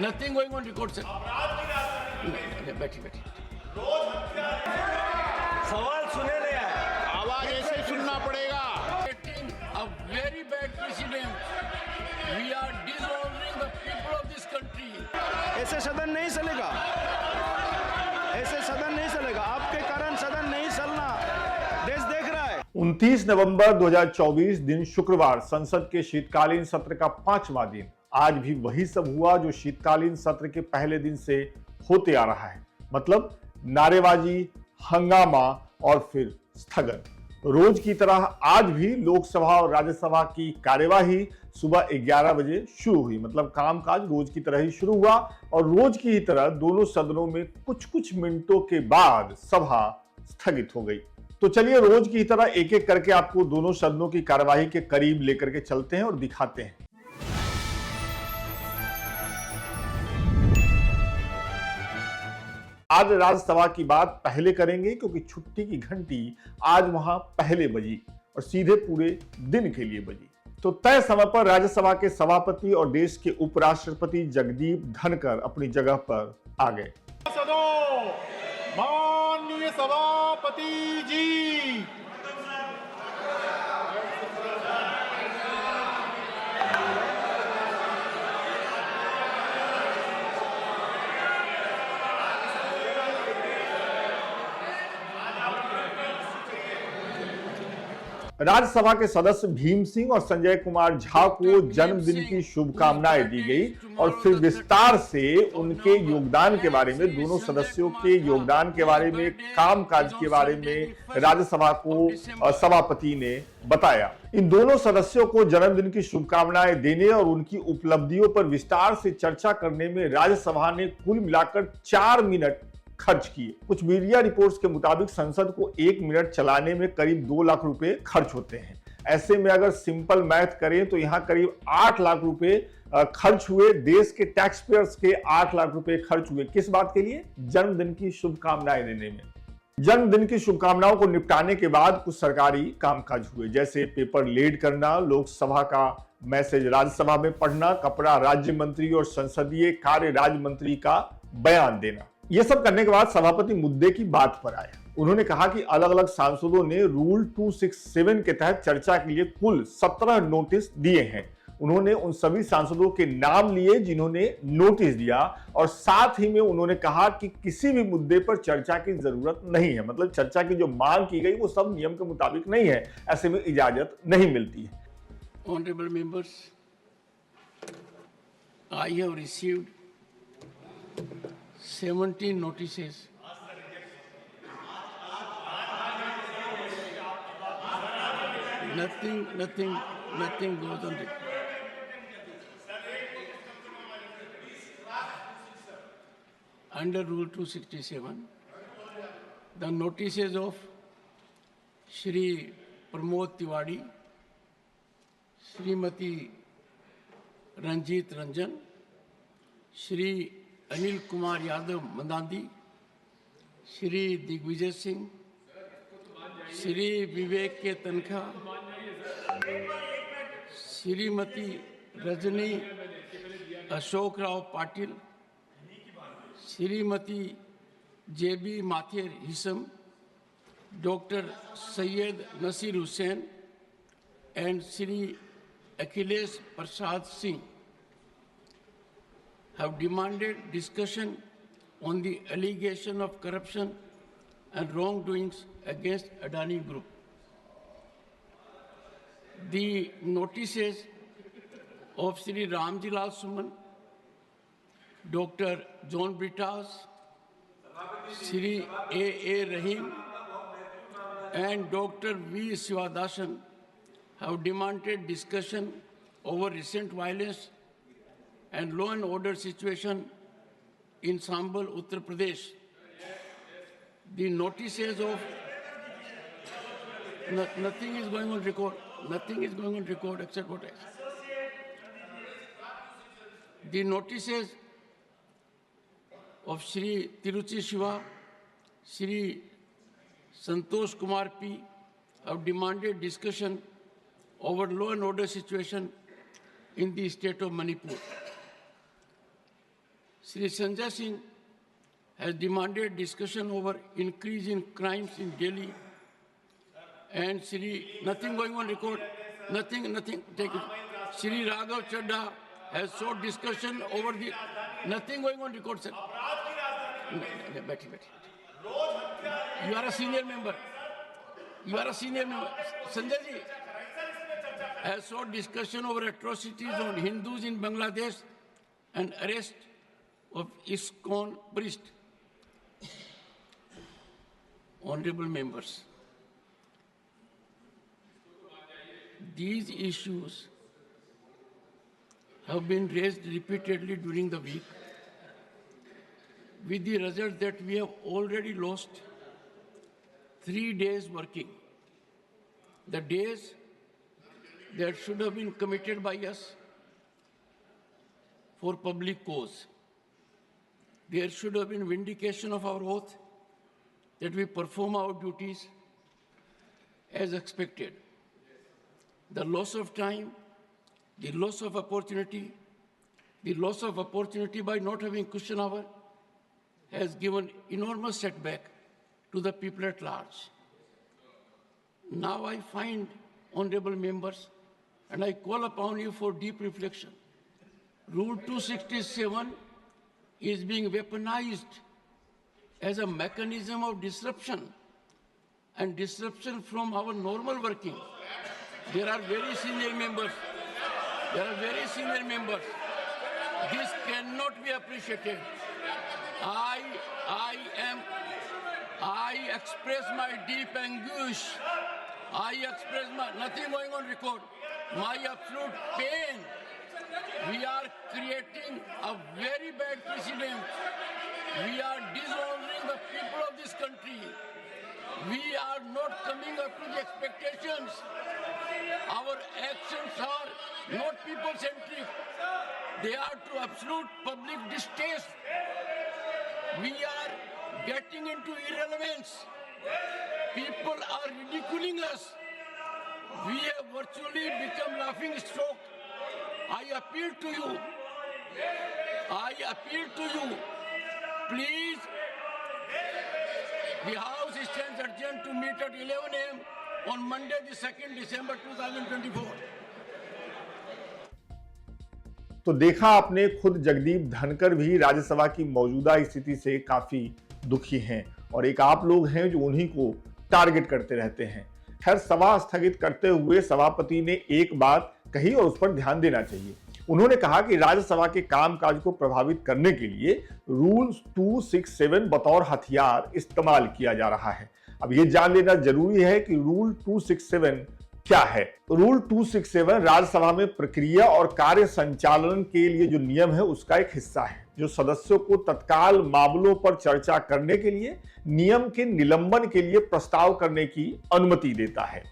Nothing going on record, sir. बैठिए. सवाल सुने नहीं आया, आवाज ऐसे सुनना पड़ेगा. Getting a very bad precedent. We are dishonoring the people of this country. ऐसे सदन नहीं चलेगा, ऐसे सदन नहीं चलेगा. आपके कारण सदन नहीं चलना देश देख रहा है. 29 नवंबर 2024 दिन शुक्रवार संसद के शीतकालीन सत्र का 5वां दिन. आज भी वही सब हुआ जो शीतकालीन सत्र के पहले दिन से होते आ रहा है. मतलब नारेबाजी, हंगामा और फिर स्थगन. रोज की तरह आज भी लोकसभा और राज्यसभा की कार्यवाही सुबह 11 बजे शुरू हुई. मतलब कामकाज रोज की तरह ही शुरू हुआ और रोज की ही तरह दोनों सदनों में कुछ मिनटों के बाद सभा स्थगित हो गई. तो चलिए रोज की तरह एक एक करके आपको दोनों सदनों की कार्यवाही के करीब लेकर के चलते हैं और दिखाते हैं. आज राज्यसभा की बात पहले करेंगे क्योंकि छुट्टी की घंटी आज वहां पहले बजी और सीधे पूरे दिन के लिए बजी. तो तय समय पर राज्यसभा के सभापति और देश के उपराष्ट्रपति जगदीप धनखड़ अपनी जगह पर आ गए. माननीय सभापति जी. राज्यसभा के सदस्य भीम सिंह और संजय कुमार झा को जन्मदिन की शुभकामनाएं दी गई और फिर विस्तार से उनके योगदान के बारे में, दोनों सदस्यों के योगदान के बारे में, कामकाज के बारे में राज्यसभा को सभापति ने बताया. इन दोनों सदस्यों को जन्मदिन की शुभकामनाएं देने और उनकी उपलब्धियों पर विस्तार से चर्चा करने में राज्यसभा ने कुल मिलाकर 4 मिनट खर्च किए. कुछ मीडिया रिपोर्ट्स के मुताबिक संसद को 1 मिनट चलाने में करीब 2 लाख रुपए खर्च होते हैं. ऐसे में अगर सिंपल मैथ करें तो यहां करीब 8 लाख रुपए खर्च हुए. देश के टैक्स पेयर्स के 8 लाख रुपए खर्च हुए. किस बात के लिए? जन्मदिन की शुभकामनाएं देने में. जन्मदिन की शुभकामनाओं को निपटाने के बाद कुछ सरकारी कामकाज हुए, जैसे पेपर लेड करना, लोकसभा का मैसेज राज्यसभा में पढ़ना, कपड़ा राज्य मंत्री और संसदीय कार्य राज्य मंत्री का बयान देना. यह सब करने के बाद सभापति मुद्दे की बात पर आए. उन्होंने कहा कि अलग अलग सांसदों ने रूल 267 के तहत चर्चा के लिए कुल 17 नोटिस दिए हैं. उन्होंने उन सभी सांसदों के नाम लिए जिन्होंने नोटिस दिया और साथ ही में उन्होंने कहा कि किसी भी मुद्दे पर चर्चा की जरूरत नहीं है. मतलब चर्चा की जो मांग की गई वो सब नियम के मुताबिक नहीं है, ऐसे में इजाजत नहीं मिलती है. Honorable members, I have received 17 notices. Nothing goes on record. Under Rule 267, the notices of Shri Pramod Tiwari, Srimati Ranjit Ranjan, Shri Anil Kumar Yadav मंदांदी, Shri Digvijay Singh, Shri Vivek K Tankha, Shrimati Rajani Ashok Rao Patil, Shrimati Jebi Mather Hisham, doctor Syed Nasir Hussain and Shri Akhilesh Prasad Singh have demanded discussion on the allegation of corruption and wrongdoings against Adani Group. The notices of Sri Ramji Lal Suman, Dr. John Brittas, Sri A. Rahim, and Dr. V. Sivadasan have demanded discussion over recent violence and law and order situation in Sambal, Uttar Pradesh. The notices of nothing is going on record. Nothing is going on record except what I said. The notices of Shri Tiruchi Shiva, Shri Santosh Kumar P. have demanded discussion over law and order situation in the state of Manipur. Sri Sanjay Singh has demanded discussion over increase in crimes in Delhi, and nothing going on record, nothing, take it. Sri Raghav Chadha has sought discussion over the, nothing going on record, sir. Betty. You are a senior member. Sanjay ji has sought discussion over atrocities on Hindus in Bangladesh and arrest of ISKCON priest. Honorable members, these issues have been raised repeatedly during the week, with the result that we have already lost 3 days working. The days that should have been committed by us for public cause. There should have been vindication of our oath that we perform our duties as expected. The loss of time, the loss of opportunity by not having cushion hour has given enormous setback to the people at large. Now I find, honorable members, and I call upon you for deep reflection. Rule 267 is being weaponized as a mechanism of disruption and disruption from our normal working. There are very senior members. This cannot be appreciated. I express my deep anguish. Nothing going on record. My absolute pain. We are creating a very bad precedent. We are dishonoring the people of this country. We are not coming up to the expectations. Our actions are not people-centric. They are to absolute public distaste. We are getting into irrelevance. People are ridiculing us. We have virtually become laughing stock. I appeal to you. Please, the House stands urgent to meet at 11 a.m. on Monday, the 2nd December 2024. तो देखा आपने, खुद जगदीप धनखड़ भी राज्यसभा की मौजूदा स्थिति से काफी दुखी हैं और एक आप लोग हैं जो उन्हीं को टारगेट करते रहते हैं। खैर, सभा स्थगित करते हुए सभापति ने एक बात कही और उस पर ध्यान देना चाहिए। उन्होंने कहा कि राज्यसभा के कामकाज को प्रभावित करने के लिए रूल 267 बतौर हथियार इस्तेमाल किया जा रहा है। अब ये जान लेना जरूरी है कि रूल 267 क्या है। रूल 267 राज्यसभा में प्रक्रिया और कार्य संचालन के लिए जो नियम है उसका एक हिस्सा है, जो सदस्यों को तत्काल मामलों पर चर्चा करने के लिए नियम के निलंबन के लिए प्रस्ताव करने की अनुमति देता है।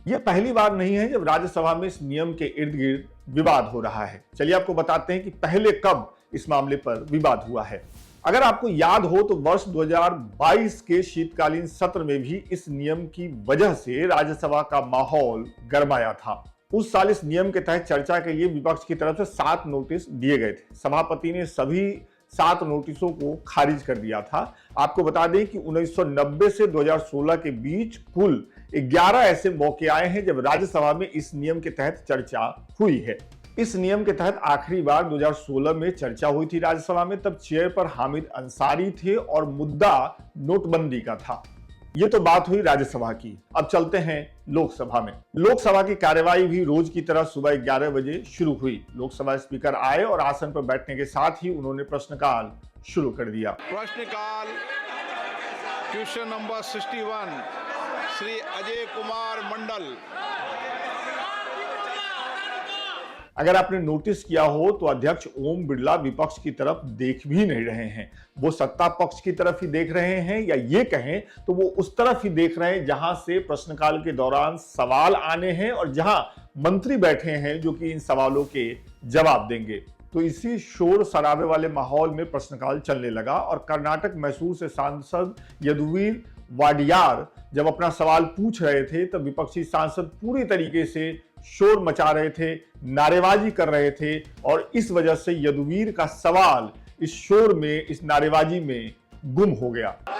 यह पहली बार नहीं है जब राज्यसभा में इस नियम के इर्द गिर्द विवाद हो रहा है। चलिए आपको बताते हैं कि पहले कब इस मामले पर विवाद हुआ है। अगर आपको याद हो तो वर्ष 2022 के शीतकालीन सत्र में भी इस नियम की वजह से राज्यसभा का माहौल गरमाया था। उस साल इस नियम के तहत चर्चा के लिए विपक्ष की तरफ से 7 नोटिस दिए गए थे। सभापति ने सभी 7 नोटिसों को खारिज कर दिया था। आपको बता दें कि 1990 से 2016 के बीच कुल 11 ऐसे मौके आए हैं जब राज्यसभा में इस नियम के तहत चर्चा हुई है। इस नियम के तहत आखिरी बार 2016 में चर्चा हुई थी राज्यसभा में। तब चेयर पर हामिद अंसारी थे और मुद्दा नोटबंदी का था। ये तो बात हुई राज्यसभा की। अब चलते हैं लोकसभा में। लोकसभा की कार्यवाही भी रोज की तरह सुबह 11 बजे शुरू हुई। लोकसभा स्पीकर आए और आसन पर बैठने के साथ ही उन्होंने प्रश्नकाल शुरू कर दिया। प्रश्नकाल क्वेश्चन नंबर 61 श्री अजय कुमार मंडल। अगर आपने नोटिस किया हो तो अध्यक्ष ओम बिरला विपक्ष की तरफ देख भी नहीं रहे हैं। वो सत्ता पक्ष की तरफ ही देख रहे हैं, या ये कहें तो वो उस तरफ ही देख रहे हैं जहां से प्रश्नकाल के दौरान सवाल आने हैं और जहां मंत्री बैठे हैं जो कि इन सवालों के जवाब देंगे। तो इसी शोर शराबे वाले माहौल में प्रश्नकाल चलने लगा और कर्नाटक मैसूर से सांसद यदुवीर वाडियार जब अपना सवाल पूछ रहे थे तब विपक्षी सांसद पूरी तरीके से शोर मचा रहे थे, नारेबाजी कर रहे थे और इस वजह से यदुवीर का सवाल इस शोर में, इस नारेबाजी में गुम हो गया। I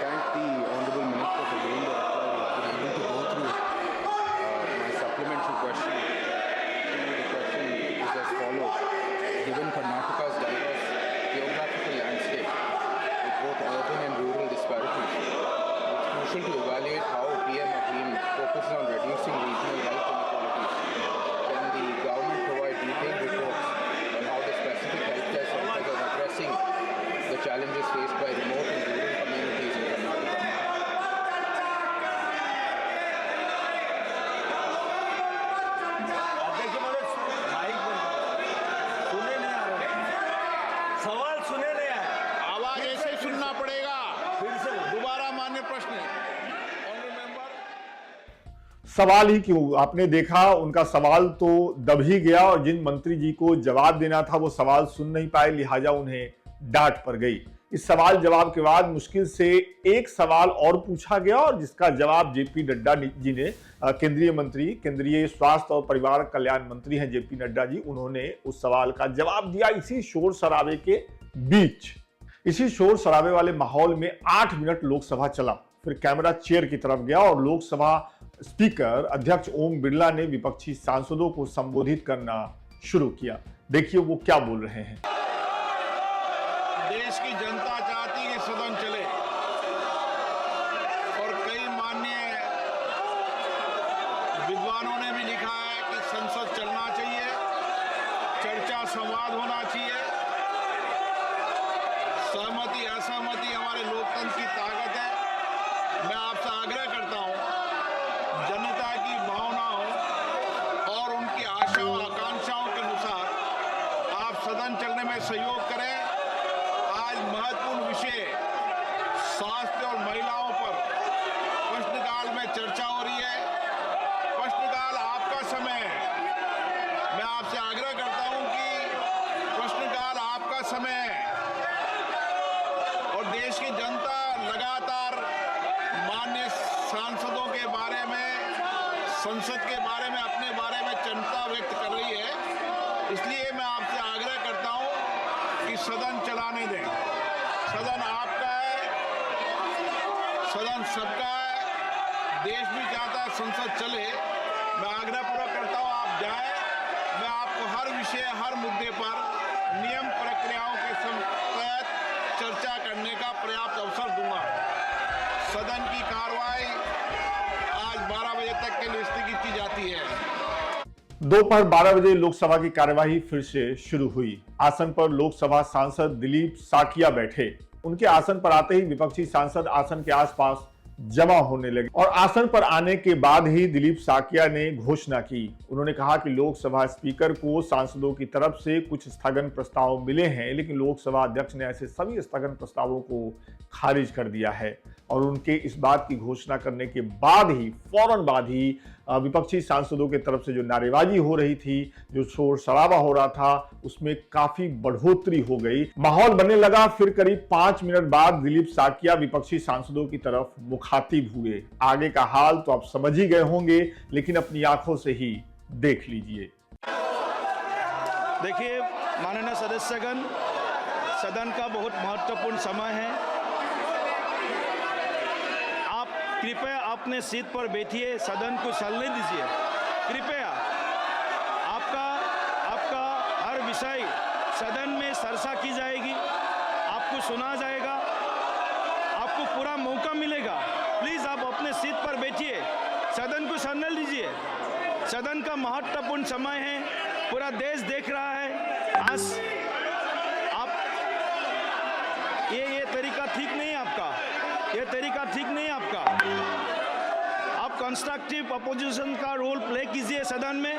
thank the Honorable Minister for giving the reply. I've been able to go through my supplementary question. The question is as follows. Given Karnataka's diverse geographical landscape with both urban and rural disparities, it's crucial to evaluate how PM Abhim focuses on reducing regional health inequalities. Can the government provide detailed reports on how the specific healthcare centers are addressing the challenges faced by remote and rural communities in Karnataka? सवाल सुने नहीं आ रहे। आवाज ऐसे सुनना पड़ेगा। फिर से दोबारा मान्य प्रश्न। सवाल ही क्यों, आपने देखा उनका सवाल तो दब ही गया और जिन मंत्री जी को जवाब देना था वो सवाल सुन नहीं पाए, लिहाजा उन्हें डांट पड़ गई। इस सवाल जवाब के बाद मुश्किल से एक सवाल और पूछा गया और जिसका जवाब जेपी नड्डा जी ने, केंद्रीय मंत्री, केंद्रीय स्वास्थ्य और परिवार कल्याण मंत्री हैं जेपी नड्डा जी, उन्होंने उस सवाल का जवाब दिया इसी शोर शराबे के बीच। इसी शोर शराबे वाले माहौल में 8 मिनट लोकसभा चला, फिर कैमरा चेयर की तरफ गया और लोकसभा स्पीकर अध्यक्ष ओम बिरला ने विपक्षी सांसदों को संबोधित करना शुरू किया। देखिए वो क्या बोल रहे हैं। देश की जनता चाहती है कि सदन चले और कई माननीय विद्वानों ने भी लिखा है कि संसद चलना चाहिए, चर्चा संवाद होना चाहिए। सहमति असहमति हमारे लोकतंत्र की ताकत है। मैं आपसे आग्रह करता हूं, जनता की भावनाओं और उनकी आशाओं आकांक्षाओं के अनुसार आप सदन चलने में सहयोग करें। आज महत्वपूर्ण विषय स्वास्थ्य और महिलाओं पर प्रश्नकाल में चर्चा हो रही है। प्रश्नकाल आपका समय है। मैं आपसे आग्रह करता हूं कि प्रश्नकाल आपका समय है और देश की जनता लगातार माननीय सांसदों के बारे में, संसद के बारे में, अपने बारे में चिंता व्यक्त कर रही है। इसलिए मैं आपसे आग्रह करता हूं कि सदन चलाने दें। सदन आपका है, सदन सबका है। देश भी चाहता है संसद चले। मैं आग्रहपूर्वक करता हूं आप जाएं। मैं आपको हर विषय, हर मुद्दे पर नियम प्रक्रियाओं के तहत चर्चा करने का पर्याप्त अवसर दूंगा। सदन की कार्रवाई आज 12 बजे तक के लिए स्थगित की जाती है। दोपहर 12 बजे लोकसभा की कार्यवाही फिर से शुरू हुई। आसन पर लोकसभा सांसद दिलीप साकिया बैठे। उनके आसन पर आते ही विपक्षी सांसद आसन के आसपास जमा होने लगे और आसन पर आने के बाद ही दिलीप साकिया ने घोषणा की। उन्होंने कहा कि लोकसभा स्पीकर को सांसदों की तरफ से कुछ स्थगन प्रस्ताव मिले हैं, लेकिन लोकसभा अध्यक्ष ने ऐसे सभी स्थगन प्रस्तावों को खारिज कर दिया है। और उनके इस बात की घोषणा करने के बाद ही, फौरन बाद ही विपक्षी सांसदों की तरफ से जो नारेबाजी हो रही थी, जो शोर शराबा हो रहा था, उसमें काफी बढ़ोतरी हो गई, माहौल बनने लगा। फिर करीब 5 मिनट बाद दिलीप साकिया विपक्षी सांसदों की तरफ मुखातिब हुए। आगे का हाल तो आप समझ ही गए होंगे, लेकिन अपनी आंखों से ही देख लीजिए। देखिए माननीय सदस्यगण, सदन का बहुत महत्वपूर्ण समय है। आप कृपया अपने सीट पर बैठिए, सदन को चलने दीजिए। कृपया आपका हर विषय सदन में चर्चा की जाएगी, आपको सुना जाएगा, आपको पूरा मौका मिलेगा। प्लीज आप अपने सीट पर बैठिए, सदन को चलने दीजिए। सदन का महत्वपूर्ण समय है, पूरा देश देख रहा है। आज आप ये तरीका ठीक नहीं है आपका, ये तरीका ठीक नहीं है आपका। आप कंस्ट्रक्टिव अपोजिशन का रोल प्ले कीजिए सदन में।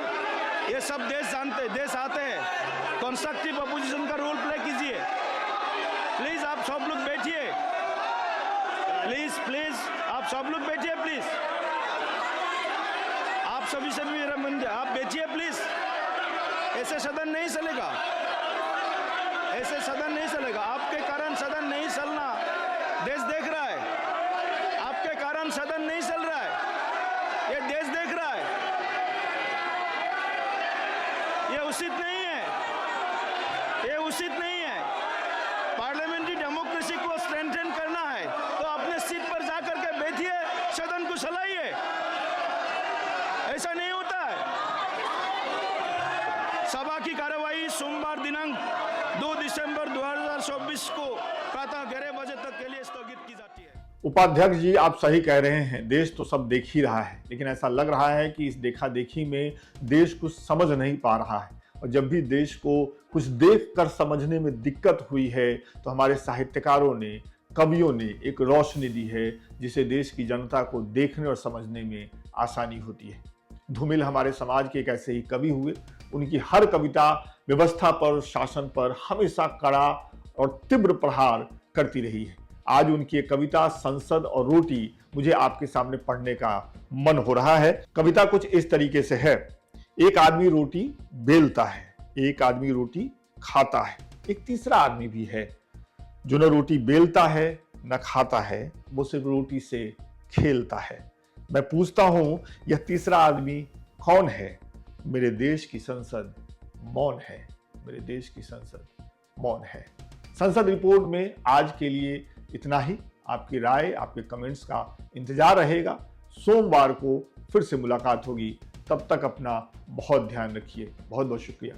ये सब देश आते हैं, कंस्ट्रक्टिव अपोजिशन का रोल प्ले कीजिए। प्लीज आप सब लोग बैठिए, प्लीज आप सब लोग बैठिए। प्लीज आप सभी मेरा मन, आप बैठिए प्लीज। ऐसे सदन नहीं चलेगा, ऐसे सदन नहीं चलेगा। आपके कारण सदन नहीं चलना, देश देख रहा है। आपके कारण सदन नहीं चल रहा है, ये देश देख रहा है। ये उचित नहीं है, ये उचित नहीं है। डेमोक्रेसी को स्ट्रेंथन करना है तो अपने सीट पर जाकर के बैठिए, सदन को चलाइए। ऐसा नहीं होता है। सभा की कार्यवाही सोमवार दिनांक 2 दिसंबर 2024 को प्रातः 11 बजे तक के लिए स्थगित की जाती है। उपाध्यक्ष जी, आप सही कह रहे हैं, देश तो सब देख ही रहा है, लेकिन ऐसा लग रहा है कि इस देखा देखी में देश कुछ समझ नहीं पा रहा है। और जब भी देश को कुछ देख कर समझने में दिक्कत हुई है तो हमारे साहित्यकारों ने, कवियों ने एक रोशनी दी है जिसे देश की जनता को देखने और समझने में आसानी होती है। धूमिल हमारे समाज के एक ऐसे ही कवि हुए। उनकी हर कविता व्यवस्था पर, शासन पर हमेशा कड़ा और तीव्र प्रहार करती रही है। आज उनकी एक कविता संसद और रोटी मुझे आपके सामने पढ़ने का मन हो रहा है। कविता कुछ इस तरीके से है। एक आदमी रोटी बेलता है, एक आदमी रोटी खाता है, एक तीसरा आदमी भी है जो न रोटी बेलता है न खाता है, वो सिर्फ रोटी से खेलता है। मैं पूछता हूं, यह तीसरा आदमी कौन है? मेरे देश की संसद मौन है, मेरे देश की संसद मौन है। संसद रिपोर्ट में आज के लिए इतना ही। आपकी राय, आपके कमेंट्स का इंतजार रहेगा। सोमवार को फिर से मुलाकात होगी। तब तक अपना बहुत ध्यान रखिए। बहुत बहुत शुक्रिया।